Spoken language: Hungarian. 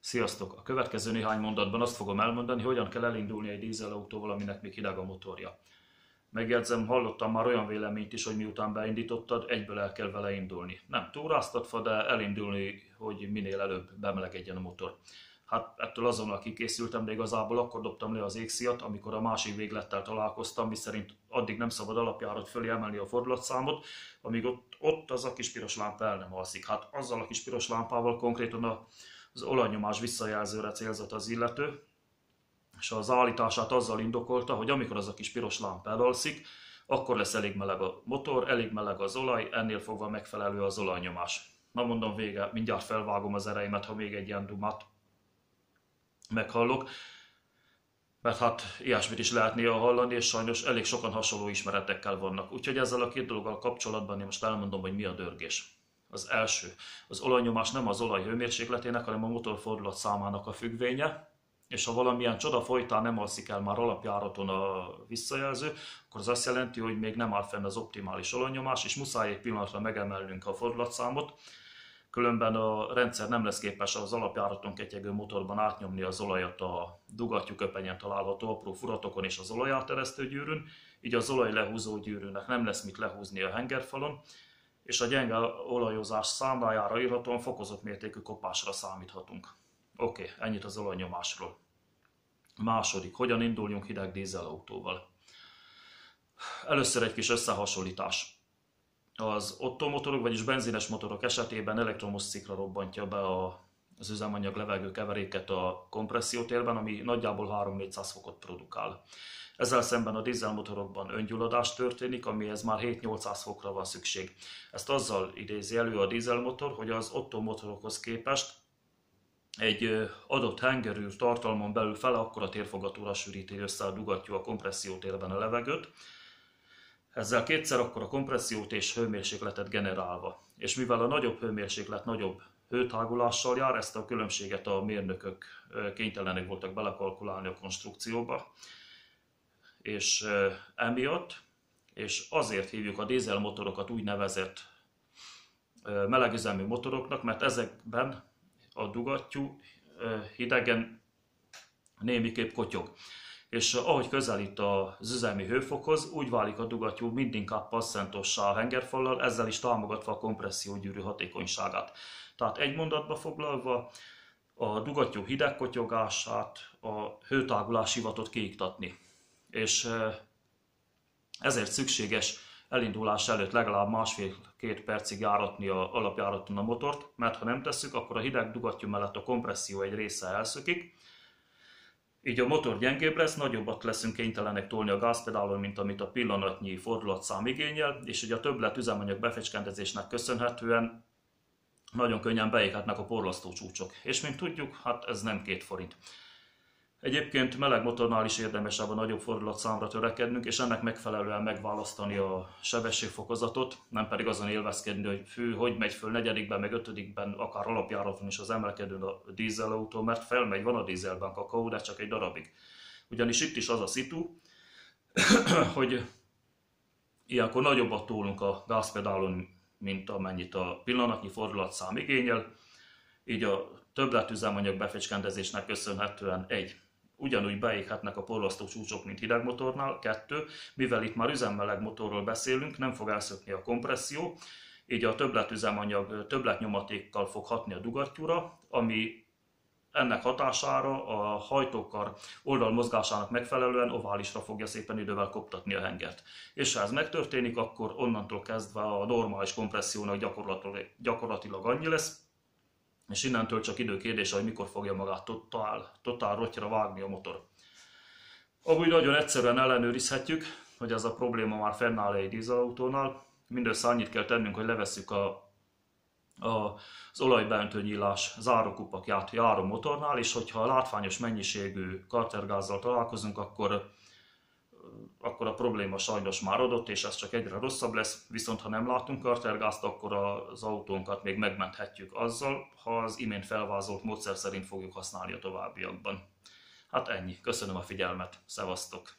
Sziasztok! A következő néhány mondatban azt fogom elmondani, hogyan kell elindulni egy dízelautóval, aminek még hideg a motorja. Megjegyzem, hallottam már olyan véleményt is, hogy miután beindítottad, egyből el kell vele indulni. Nem túráztatva, de elindulni, hogy minél előbb bemelegedjen a motor. Hát ettől azonnal kikészültem, de igazából akkor dobtam le az égszíjat, amikor a másik véglettel találkoztam, miszerint addig nem szabad alapjárat fölé emelni a fordulatszámot, amíg ott az a kis piros lámpa el nem alszik. Hát azzal a kis piros lámpával konkrétan az olajnyomás visszajelzőre célzott az illető, és az állítását azzal indokolta, hogy amikor az a kis piros lámpa elalszik, akkor lesz elég meleg a motor, elég meleg az olaj, ennél fogva megfelelő az olajnyomás. Na mondom, vége, mindjárt felvágom az ereimet, ha még egy ilyen dumát meghallok, mert hát ilyesmit is lehet néha hallani, és sajnos elég sokan hasonló ismeretekkel vannak. Úgyhogy ezzel a két dologgal kapcsolatban én most elmondom, hogy mi a dörgés. Az első, az olajnyomás nem az olaj hőmérsékletének, hanem a motorfordulat számának a függvénye, és ha valamilyen csoda folytán nem alszik el már alapjáraton a visszajelző, akkor az azt jelenti, hogy még nem áll fenn az optimális olajnyomás, és muszáj egy pillanatra megemelnünk a fordulatszámot, különben a rendszer nem lesz képes az alapjáraton ketyegő motorban átnyomni az olajat a dugattyúköpenyen található apró furatokon és az olajáteresztő gyűrűn, így az olajlehúzó gyűrűnek nem lesz mit lehúzni a hengerfalon, és a gyenge olajozás számlájára írhatóan fokozott mértékű kopásra számíthatunk. Oké, ennyit az olajnyomásról. Második, hogyan induljunk hideg dízelautóval? Először egy kis összehasonlítás. Az Otto motorok, vagyis benzines motorok esetében elektromos szikra robbantja be az üzemanyag levegő keveréket a kompressziótérben, ami nagyjából 3-400 fokot produkál. Ezzel szemben a dízelmotorokban öngyulladás történik, amihez már 7-800 fokra van szükség. Ezt azzal idézi elő a dízelmotor, hogy az Otto motorokhoz képest egy adott hengerűr tartalmon belül fele akkora térfogatóra sűríti össze a dugattyú a kompressziótérben a levegőt, ezzel kétszer akkora kompressziót és hőmérsékletet generálva. És mivel a nagyobb hőmérséklet nagyobb hőtágulással jár, ezt a különbséget a mérnökök kénytelenek voltak belekalkulálni a konstrukcióba, és emiatt, és azért hívjuk a dízelmotorokat úgynevezett melegüzemű motoroknak, mert ezekben a dugattyú hidegen némiképp kotyog. És ahogy közelít az üzemi hőfokhoz, úgy válik a dugattyú mindinkább passzentossá a hengerfallal, ezzel is támogatva a kompressziógyűrű hatékonyságát. Tehát egy mondatba foglalva, a dugattyú hideg kotyogását a hőtágulás hivatott kiiktatni. És ezért szükséges elindulás előtt legalább 1,5-2 percig járatni a alapjáraton a motort, mert ha nem tesszük, akkor a hideg dugattyú mellett a kompresszió egy része elszökik, így a motor gyengébb lesz, nagyobbat leszünk kénytelenek tolni a gázpedálon, mint amit a pillanatnyi fordulatszám igényel, és ugye a többlet üzemanyag befecskendezésnek köszönhetően nagyon könnyen beéghetnek a porlasztó csúcsok. És mint tudjuk, hát ez nem 2 forint. Egyébként meleg motornál is érdemesebb a nagyobb fordulatszámra törekednünk, és ennek megfelelően megválasztani a sebességfokozatot, nem pedig azon élvezkedni, hogy fű, hogy megy föl 4-ben, meg 5-ben, akár alapjáraton is az emelkedőn a dízelautó, mert felmegy, van a dízelben kakaó, de csak egy darabig. Ugyanis itt is az a szitu, hogy ilyenkor nagyobbat tolunk a gázpedálon, mint amennyit a pillanatnyi fordulatszám igényel, így a többletüzemanyag befecskendezésnek köszönhetően ugyanúgy beéghetnek a porlasztó csúcsok, mint hidegmotornál. 2. Mivel itt már üzemmeleg motorról beszélünk, nem fog elszökni a kompresszió, így a többletüzemanyag többletnyomatékkal fog hatni a dugattyúra, ami ennek hatására a hajtókar oldal mozgásának megfelelően oválisra fogja szépen idővel koptatni a hengert. És ha ez megtörténik, akkor onnantól kezdve a normális kompressziónak gyakorlatilag annyi lesz, és innentől csak időkérdése, hogy mikor fogja magát totál rottyra vágni a motor. Amúgy nagyon egyszerűen ellenőrizhetjük, hogy ez a probléma már fennáll egy dízelautónál. Mindössze annyit kell tennünk, hogy levesszük az olajbeöntőnyílás zárókupakját járó motornál, és hogyha látványos mennyiségű kartergázzal találkozunk, akkor a probléma sajnos már adott, és ez csak egyre rosszabb lesz, viszont ha nem látunk kartergázt, akkor az autónkat még megmenthetjük azzal, ha az imént felvázolt módszer szerint fogjuk használni a továbbiakban. Hát ennyi, köszönöm a figyelmet, szevasztok!